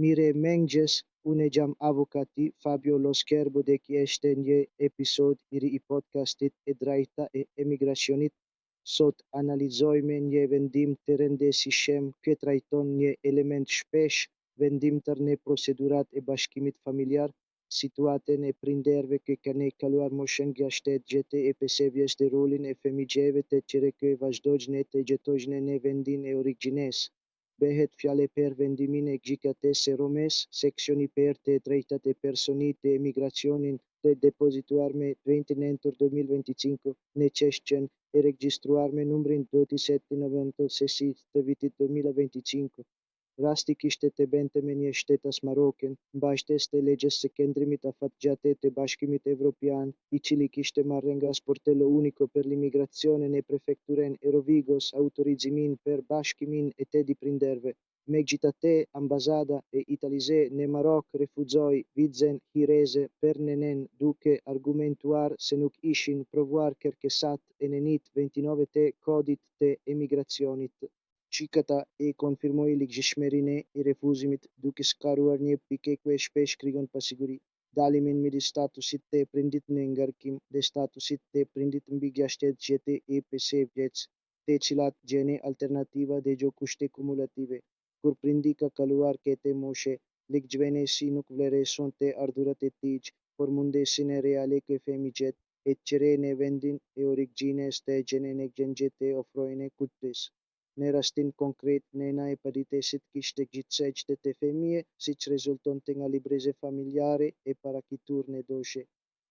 Mire mëngjes, unë jam avukati Fabio Lo Scherbo dhe kjo është një episod i podcastit e drejta e emigracionit. Sot analizojmë një vendim të rëndësishëm që trajton një element shpesh vendimtar në procedurat e bashkimit familjar, situatën e prindërve që kanë kaluar moshën nga 70 e 5 vjeç dhe rolin e fëmijëve të tyre që vazhdojnë të jetojnë në vendin e origjinës. Bëhet fjalë për vendimin e gjykatës së Romës, seksioni për të drejtat e personit të emigracionin të depozituar me 20 nëntor 2025 në çështjen e regjistruar me numrin 2796 të vitit 2025. Rasti kishte të bënte me një shtetas maroken, mbajtës të legjes së qendrimit afatgjate të Bashkimit Evropian, i cili kishte marrë nga sportello unico per l'immigrazione në prefekturën e Rovigos autorizimin për bashkimin e të di prindërve. Megjithatë, ambasada e Italisë në Marok refuzoi vizën hirese për nënën duke argumentuar se nuk ishin provuar kërkesat e nënit 29 të kodit të emigracionit. Gjykata e konfirmoi ligjshmërinë e refuzimit duke sqaruar një pikë që shpesh krijon pasiguri: dalimin midis statusit të prindit në ngarkim dhe statusit të prindit mbi 65 vjeç, të cilat gjeni alternativa dhe jo kushte kumulative. Kur prindi ka kaluar këtë moshë, ligjvënësi nuk vlerëson të ardhurat e tij, por mundësinë reale që fëmijët e tyre në vendin e origjinës të gjenen në gjendje të ofrojnë kujdes. Në rastin konkret, nëna e paditësit kishte gjithsej të fëmijë, siç rezultonte nga libreze familjare e paraqitur në dosje.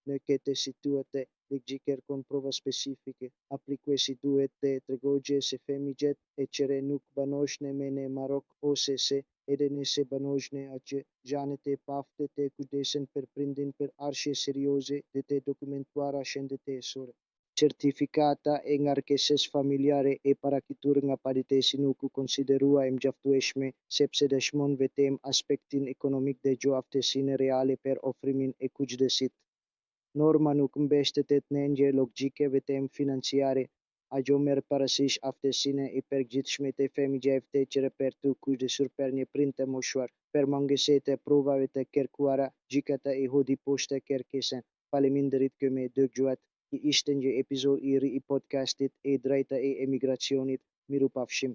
Në këtë situatë, ligji kërkon prova specifike. Aplikuesi duhet të tregojë se fëmijët e tyre nuk banojnë më në Marok ose se, edhe nëse banojnë atje, janë të paftë të kujdesen për prindin për arsye serioze dhe të dokumentuara shëndetësore. Certifikata e ngarkesës familjare e paraqitur nga paditësi nuk u konsiderua e mjaftueshme sepse dëshmon vetëm aspektin ekonomik dhe jo aftësinë reale për ofrimin e kujdesit. Norma nuk mbështetet në një logjike vetëm financiare, ajo merr parasysh aftësinë e përgjithshme të fëmijëve të tyre për të kujdesur për një prind të moshuar. Për mungesë të provave të kërkuara, gjykata e hodhi poshtë kërkesën. Faleminderit që më dëgjuat. Ishte një episod i ri i podcastit e drejta e emigracionit. Mirupafshim.